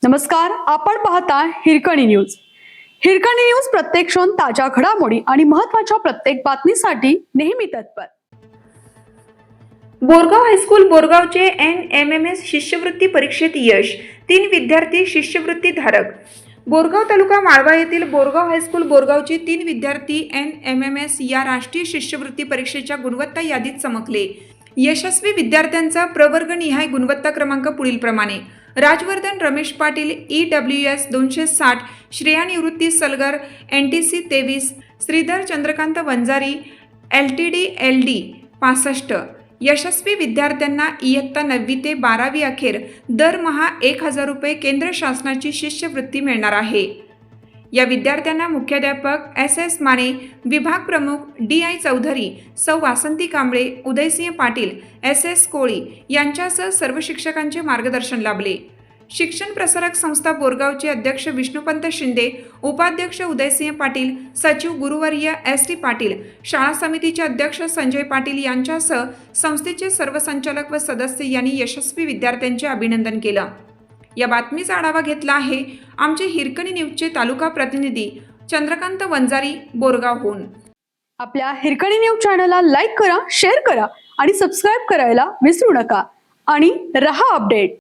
नमस्कार, आपण पाहता हिरकणी न्यूज. हिरकणी न्यूज प्रत्येक क्षण ताज्या घडामोडी आणि महत्त्वाच्या प्रत्येक बातमीसाठी नेहमी तत्पर. बोरगाव हायस्कूल बोरगावचे NMMS शिष्यवृत्ती परीक्षेत यश, 3 विद्यार्थी शिष्यवृत्ती धारक. बोरगाव तालुका माळवा येथील बोरगाव हायस्कूल बोरगावचे 3 विद्यार्थी NMMS या राष्ट्रीय शिष्यवृत्ती परीक्षेच्या गुणवत्ता यादीत चमकले. यशस्वी विद्यार्थ्यांचा प्रवर्गनिहाय गुणवत्ता क्रमांक पुढीलप्रमाणे: राजवर्धन रमेश पाटील EWS 260, श्रेया निवृत्ती Salgar NTC 23, Shridhar Chandrakant Vanjari LTD LD 65. यशस्वी विद्यार्थ्यांना इयत्ता 9वी ते 12वी अखेर दरमहा 1000 रुपये केंद्र शासनाची शिष्यवृत्ती मिळणार आहे. या विद्यार्थ्यांना मुख्याध्यापक SS माने, विभाग प्रमुख DI चौधरी, सौ वासंती कांबळे, उदयसिंह पाटील, SS कोळी यांच्यासह सर्व शिक्षकांचे मार्गदर्शन लाभले. शिक्षण प्रसारक संस्था बोरगावचे अध्यक्ष विष्णुपंत शिंदे, उपाध्यक्ष उदयसिंह पाटील, सचिव गुरुवर्य SD पाटील, शाळा समितीचे अध्यक्ष संजय पाटील यांच्यासह संस्थेचे सर्व संचालक व सदस्य यांनी यशस्वी विद्यार्थ्यांचे अभिनंदन केलं. या बातमीचा आढावा घेतला आहे आमचे हिरकणी न्यूजचे तालुका प्रतिनिधी चंद्रकांत वंजारी बोरगावहून. आपल्या हिरकणी न्यूज चॅनलला लाईक करा, शेअर करा आणि सबस्क्राईब करायला विसरू नका आणि रहा अपडेट.